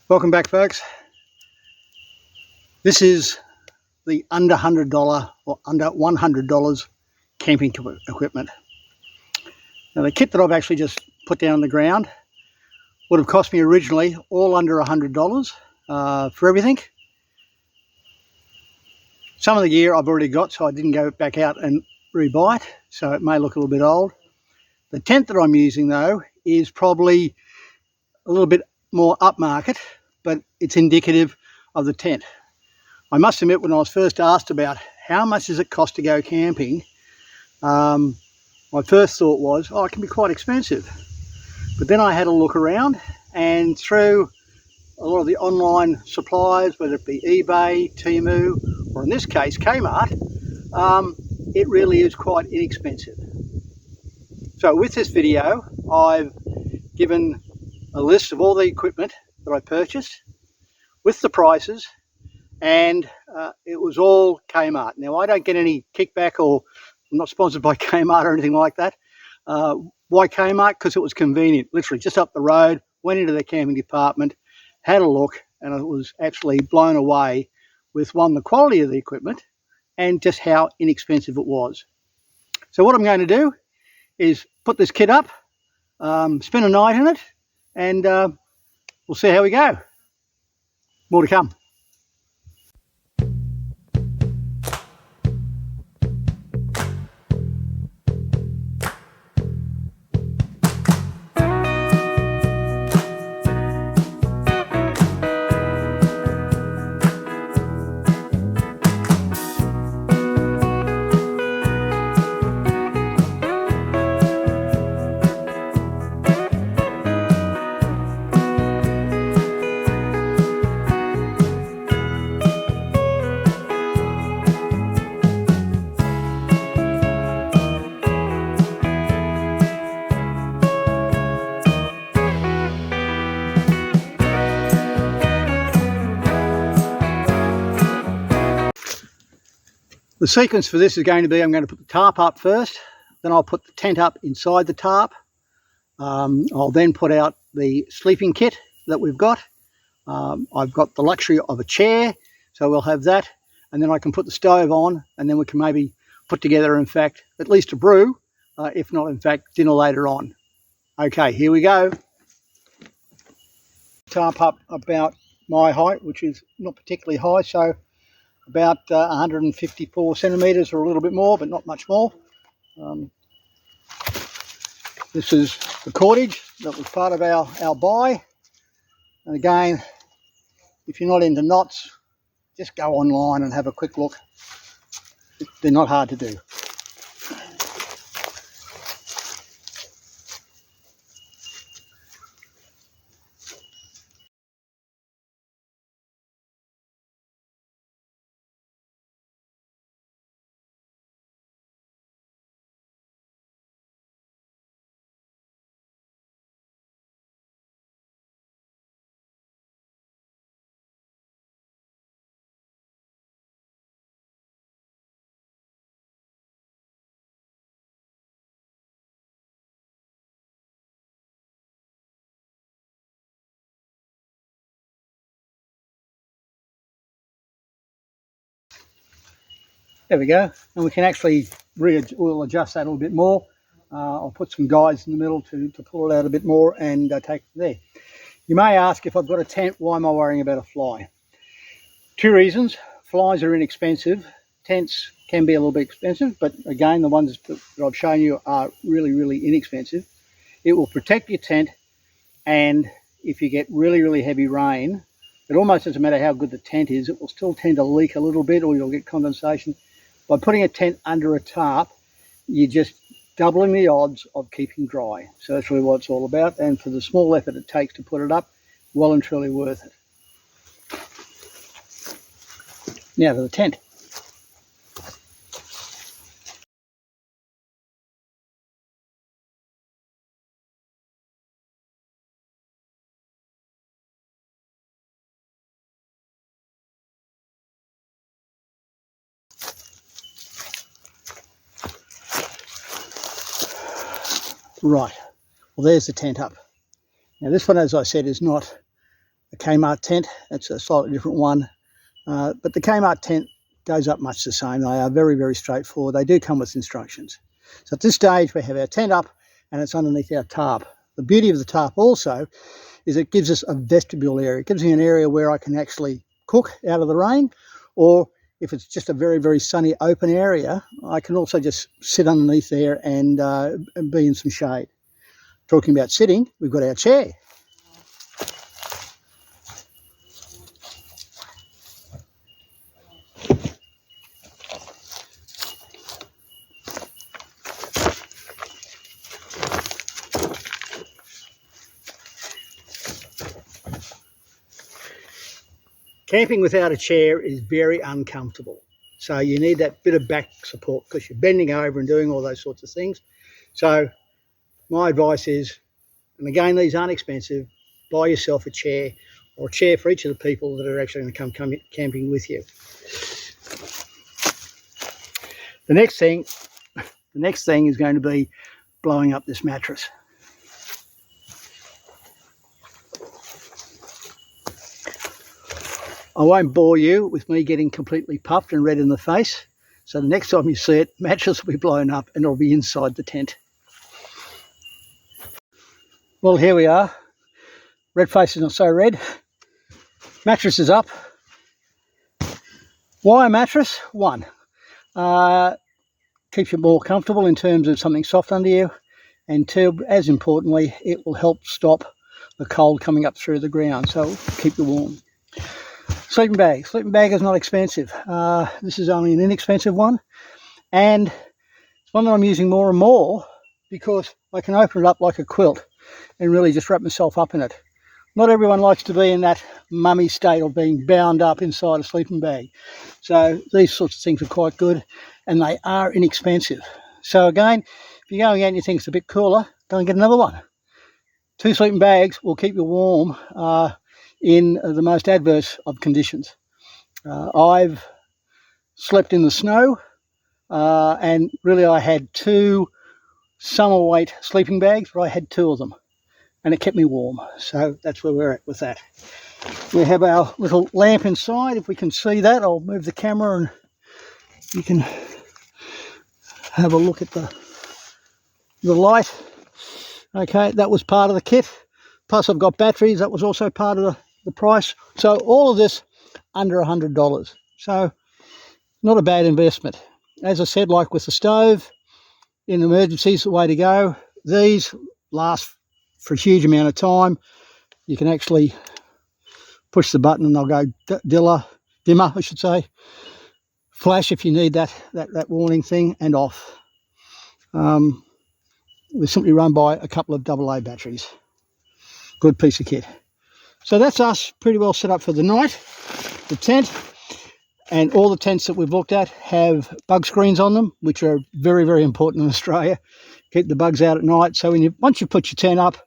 Welcome back, folks. This is the under $100 or under $100 camping equipment. Now, the kit that I've actually just put down on the ground would have cost me originally all under $100 for everything. Some of the gear I've already got, so I didn't go back out and rebuy it, so it may look a little bit old. The tent that I'm using, though, is probably a little bit more upmarket, but it's indicative of the tent. I must admit, when I was first asked about how much does it cost to go camping, my first thought was, oh, it can be quite expensive. But then I had a look around, and through a lot of the online suppliers, whether it be eBay, Temu, or in this case Kmart, it really is quite inexpensive. So with this video, I've given a list of all the equipment that I purchased with the prices, and it was all Kmart. Now, I don't get any kickback, or I'm not sponsored by Kmart or anything like that. Why Kmart? Because it was convenient, literally just up the road. Went into the camping department, had a look, and I was actually blown away with, one, the quality of the equipment and just how inexpensive it was. So what I'm going to do is put this kit up, spend a night in it, and we'll see how we go. More to come. The sequence for this is going to be, I'm going to put the tarp up first, then I'll put the tent up inside the tarp. I'll then put out the sleeping kit that we've got. I've got the luxury of a chair, so we'll have that, and then I can put the stove on, and then we can maybe put together, in fact, at least a brew, if not, in fact, dinner later on. Okay, here we go. Tarp up about my height, which is not particularly high, so about 154 centimetres or a little bit more, but not much more. This is the cordage that was part of our buy. And again, if you're not into knots, just go online and have a quick look. They're not hard to do. There we go, and we can actually we'll adjust that a little bit more. I'll put some guides in the middle to pull it out a bit more and take it there. You may ask, if I've got a tent, why am I worrying about a fly? Two reasons. Flies are inexpensive. Tents can be a little bit expensive, but again, the ones that I've shown you are really, really inexpensive. It will protect your tent, and if you get really, really heavy rain, it almost doesn't matter how good the tent is, it will still tend to leak a little bit, or you'll get condensation. By putting a tent under a tarp, you're just doubling the odds of keeping dry. So that's really what it's all about. And for the small effort it takes to put it up, well and truly worth it. Now to the tent. Right, well, there's the tent up. Now this one, as I said, is not a Kmart tent. It's a slightly different one, but the Kmart tent goes up much the same. They are very, very straightforward. They do come with instructions. So at this stage we have our tent up and it's underneath our tarp. The beauty of the tarp also is it gives us a vestibule area. It gives me an area where I can actually cook out of the rain, or if it's just a very, very sunny open area, I can also just sit underneath there and be in some shade. Talking about sitting, we've got our chair. Camping without a chair is very uncomfortable. So you need that bit of back support because you're bending over and doing all those sorts of things. So my advice is, and again, these aren't expensive, buy yourself a chair, or a chair for each of the people that are actually going to come camping with you. The next thing is going to be blowing up this mattress. I won't bore you with me getting completely puffed and red in the face. So the next time you see it, mattress will be blown up and it'll be inside the tent. Well, here we are. Red face is not so red. Mattress is up. Why a mattress? One, keeps you more comfortable in terms of something soft under you. And two, as importantly, it will help stop the cold coming up through the ground. So it'll keep you warm. Sleeping bag. Sleeping bag is not expensive. This is only an inexpensive one. And it's one that I'm using more and more because I can open it up like a quilt and really just wrap myself up in it. Not everyone likes to be in that mummy state of being bound up inside a sleeping bag. So these sorts of things are quite good and they are inexpensive. So again, if you're going out and you think it's a bit cooler, go and get another one. 2 sleeping bags will keep you warm in the most adverse of conditions. I've slept in the snow and really I had 2 summer weight sleeping bags, but I had 2 of them and it kept me warm. So that's where we're at with that. We have our little lamp inside. If we can see that, I'll move the camera and you can have a look at the light. Okay, that was part of the kit. Plus I've got batteries, that was also part of the price. So all of this under $100. So not a bad investment. As I said, like with the stove, in emergencies, the way to go. These last for a huge amount of time. You can actually push the button and they'll go dimmer, I should say. Flash if you need that warning thing, and off. They're simply run by a couple of AA batteries. Good piece of kit. So that's us pretty well set up for the night. The tent, and all the tents that we've looked at have bug screens on them, which are very, very important in Australia. Keep the bugs out at night. So once you put your tent up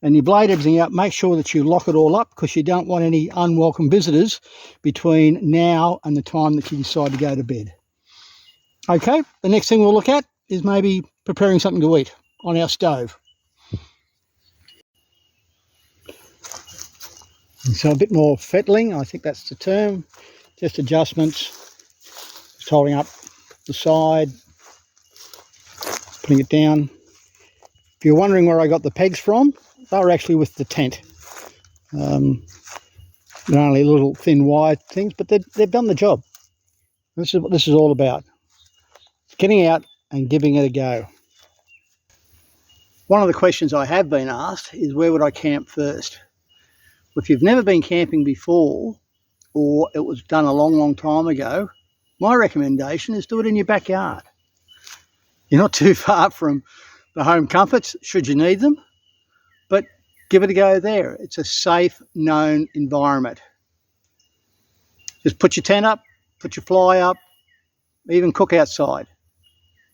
and you blade everything out, make sure that you lock it all up because you don't want any unwelcome visitors between now and the time that you decide to go to bed. Okay, the next thing we'll look at is maybe preparing something to eat on our stove. And so a bit more fettling, I think that's the term. Just adjustments, just holding up the side, putting it down. If you're wondering where I got the pegs from, they were actually with the tent. They're only little thin wire things, but they've done the job. This is what this is all about. Getting out and giving it a go. One of the questions I have been asked is, where would I camp first? If you've never been camping before, or it was done a long, long time ago, my recommendation is do it in your backyard. You're not too far from the home comforts, should you need them, but give it a go there. It's a safe, known environment. Just put your tent up, put your fly up, even cook outside.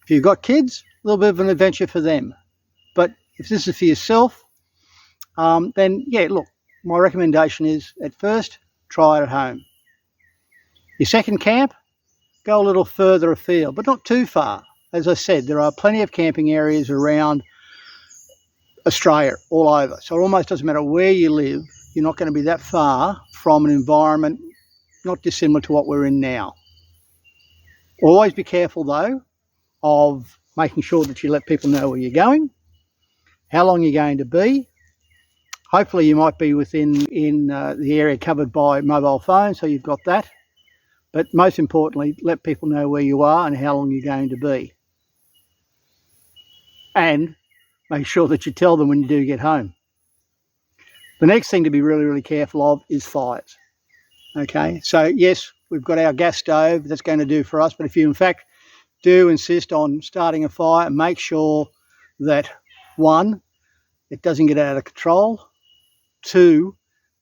If you've got kids, a little bit of an adventure for them. But if this is for yourself, then yeah, look, my recommendation is at first, try it at home. Your second camp, go a little further afield, but not too far. As I said, there are plenty of camping areas around Australia, all over. So it almost doesn't matter where you live, you're not going to be that far from an environment not dissimilar to what we're in now. Always be careful though of making sure that you let people know where you're going, how long you're going to be. Hopefully you might be within the area covered by mobile phone, so you've got that. But most importantly, let people know where you are and how long you're going to be. And make sure that you tell them when you do get home. The next thing to be really, really careful of is fires. Okay, so yes, we've got our gas stove, that's going to do for us, but if you in fact do insist on starting a fire, make sure that 1, it doesn't get out of control, 2,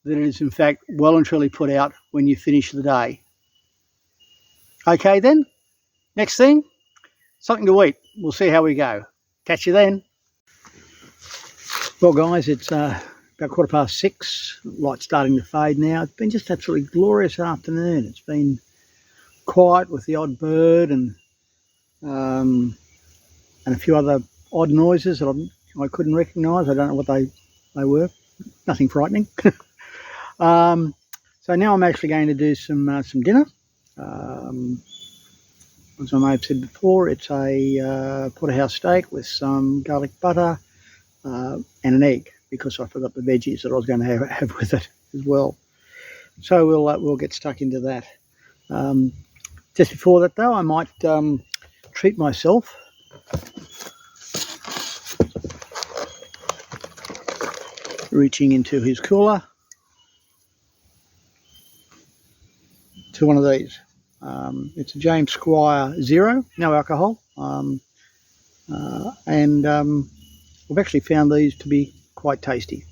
that it is in fact well and truly put out when you finish the day. Okay then, next thing, something to eat. We'll see how we go. Catch you then. Well guys, it's about 6:15, light's starting to fade now. It's been just absolutely glorious afternoon. It's been quiet with the odd bird and a few other odd noises that I couldn't recognise. I don't know what they were. Nothing frightening. So now I'm actually going to do some dinner. As I may have said before, it's a porterhouse steak with some garlic butter and an egg, because I forgot the veggies that I was going to have with it as well. So we'll get stuck into that. Just before that though, I might treat myself. Reaching into his cooler to one of these. It's a James Squire Zero, no alcohol, and I've actually found these to be quite tasty.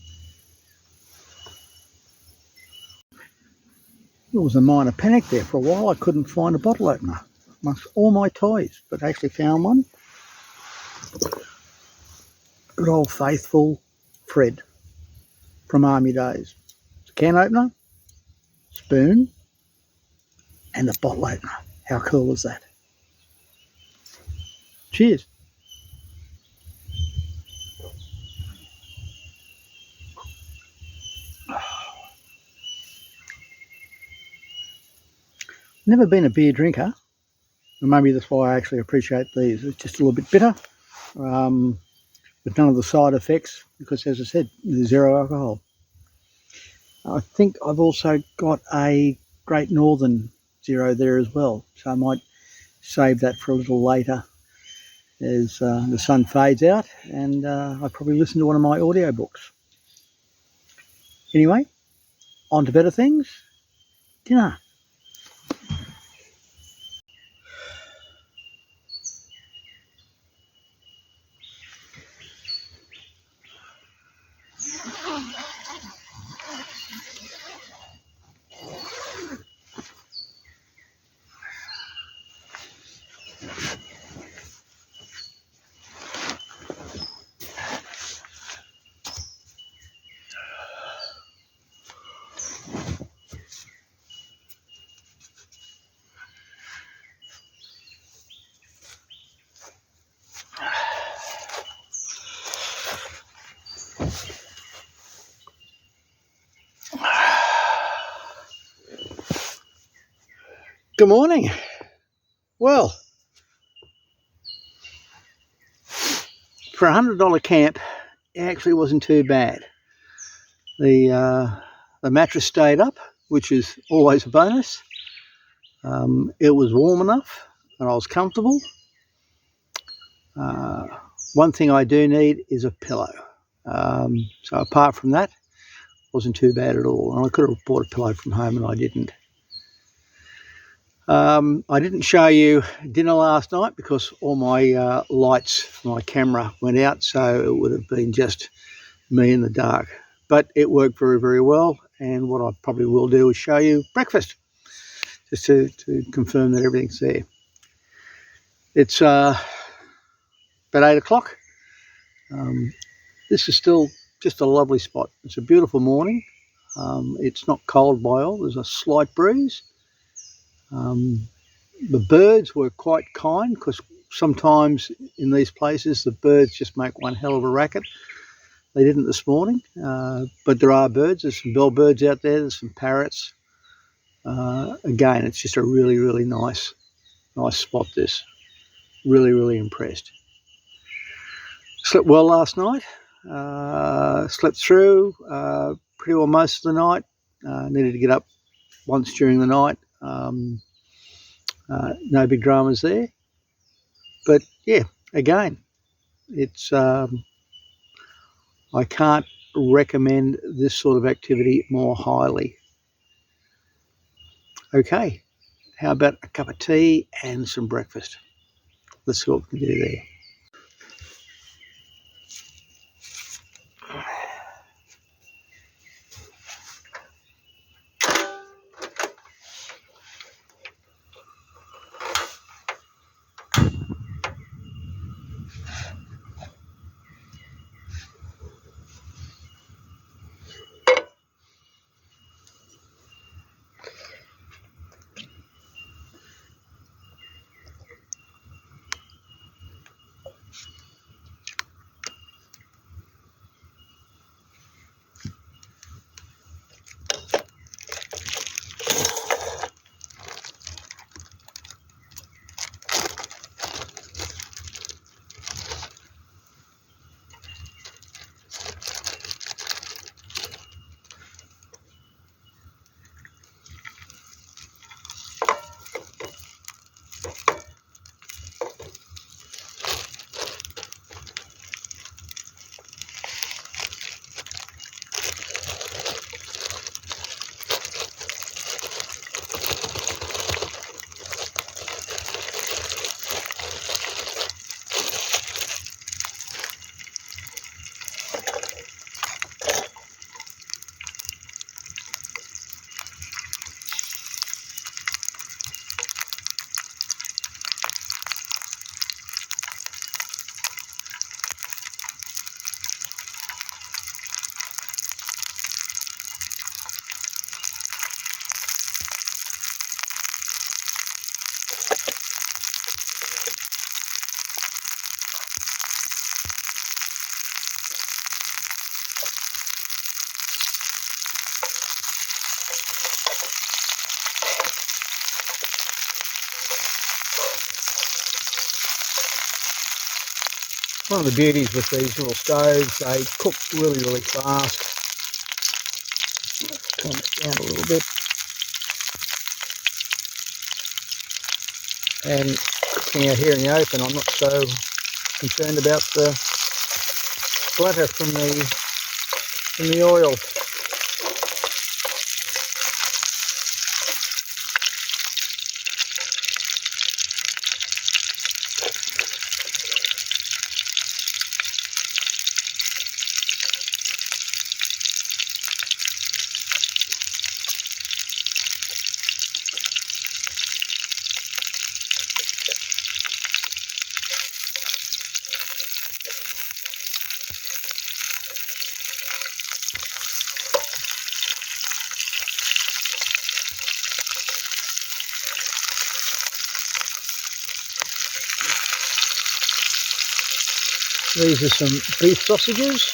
There was a minor panic there for a while. I couldn't find a bottle opener amongst all my toys, but I actually found one. Good old faithful Fred from Army days. It's a can opener, spoon, and a bottle opener. How cool is that? Cheers. Never been a beer drinker, and maybe that's why I actually appreciate these. It's just a little bit bitter, with none of the side effects, because as I said, there's zero alcohol. I think I've also got a Great Northern Zero there as well, so I might save that for a little later as the sun fades out, and I'll probably listen to one of my audiobooks. Anyway, on to better things. Dinner. Good morning. Well, for $100 camp, it actually wasn't too bad. The mattress stayed up, which is always a bonus. It was warm enough and I was comfortable. One thing I do need is a pillow. So apart from that, it wasn't too bad at all. And I could have bought a pillow from home and I didn't. I didn't show you dinner last night because all my lights for my camera went out, so it would have been just me in the dark. But it worked very, very well, and what I probably will do is show you breakfast, just to confirm that everything's there. It's about 8 o'clock. This is still just a lovely spot. It's a beautiful morning. It's not cold by all. There's a slight breeze. The birds were quite kind, because sometimes in these places the birds just make one hell of a racket. They didn't this morning, but there are birds. There's some bellbirds out there. There's some parrots. Again, it's just a really, really nice spot. This really, really impressed. Slept well last night. Slept through pretty well most of the night. Needed to get up once during the night. No big dramas there. But yeah, again, it's I can't recommend this sort of activity more highly. Okay, how about a cup of tea and some breakfast? Let's see what we can do there. One of the beauties with these little stoves, they cook really, really fast. Let's turn it down a little bit. And cooking out here in the open, I'm not so concerned about the splatter from the oil. These are some beef sausages.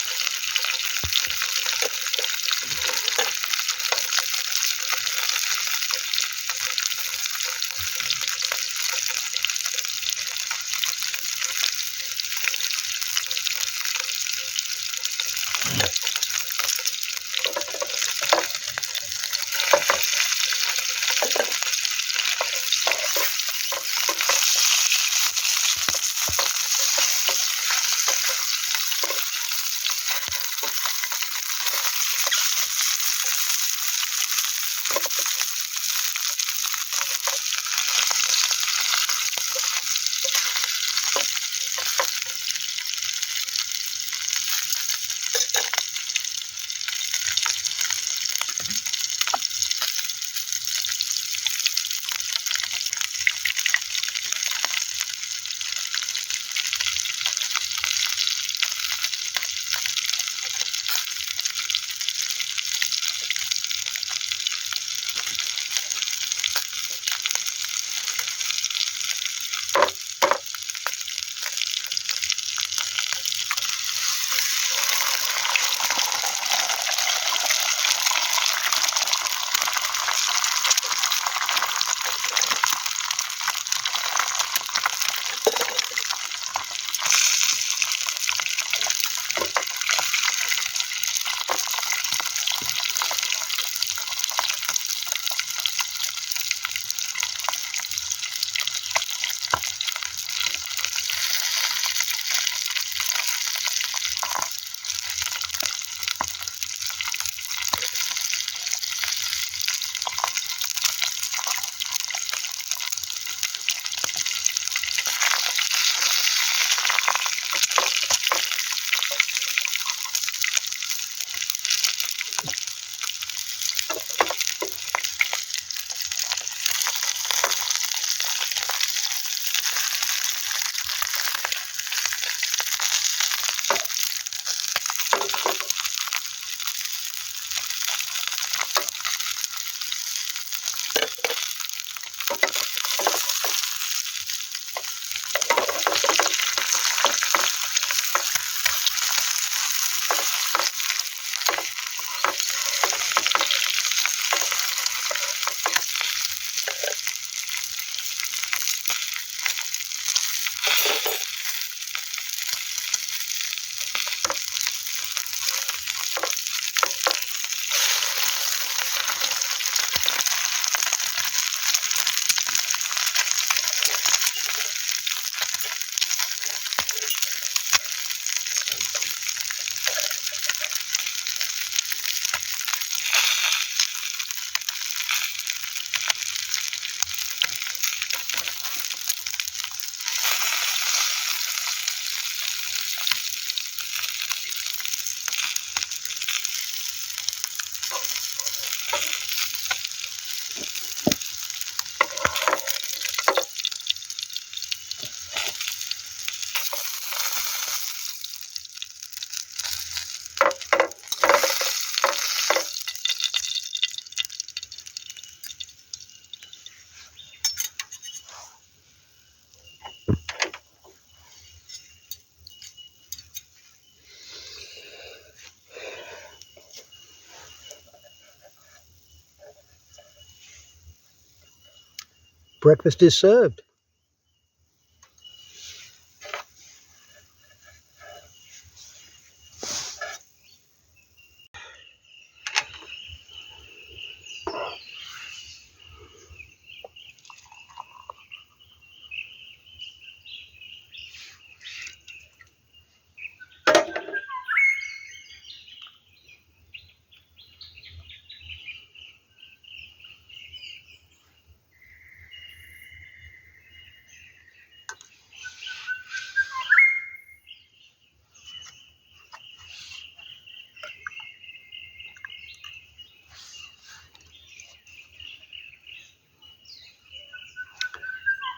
breakfast is served.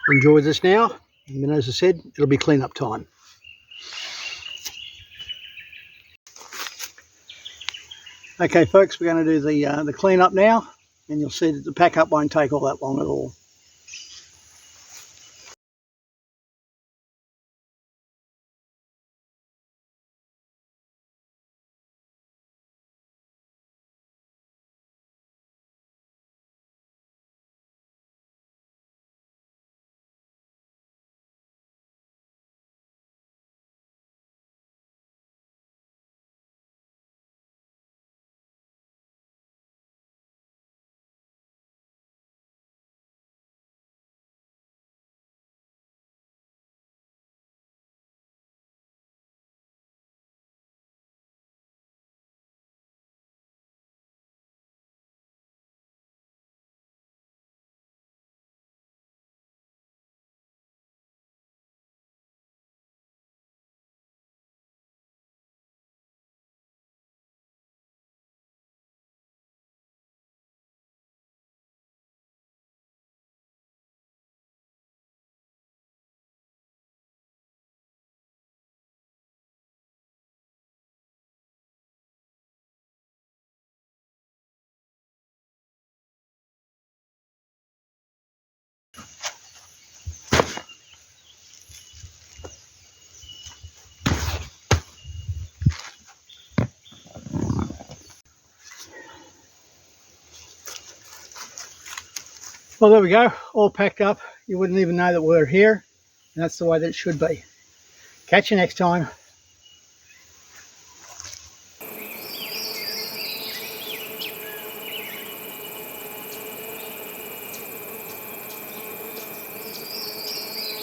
Enjoy this now, and then as I said, it'll be clean up time. Okay folks, we're going to do the clean up now, and you'll see that the pack up won't take all that long at all. Well, there we go, all packed up. You wouldn't even know that we're here, and that's the way that it should be. Catch you next time.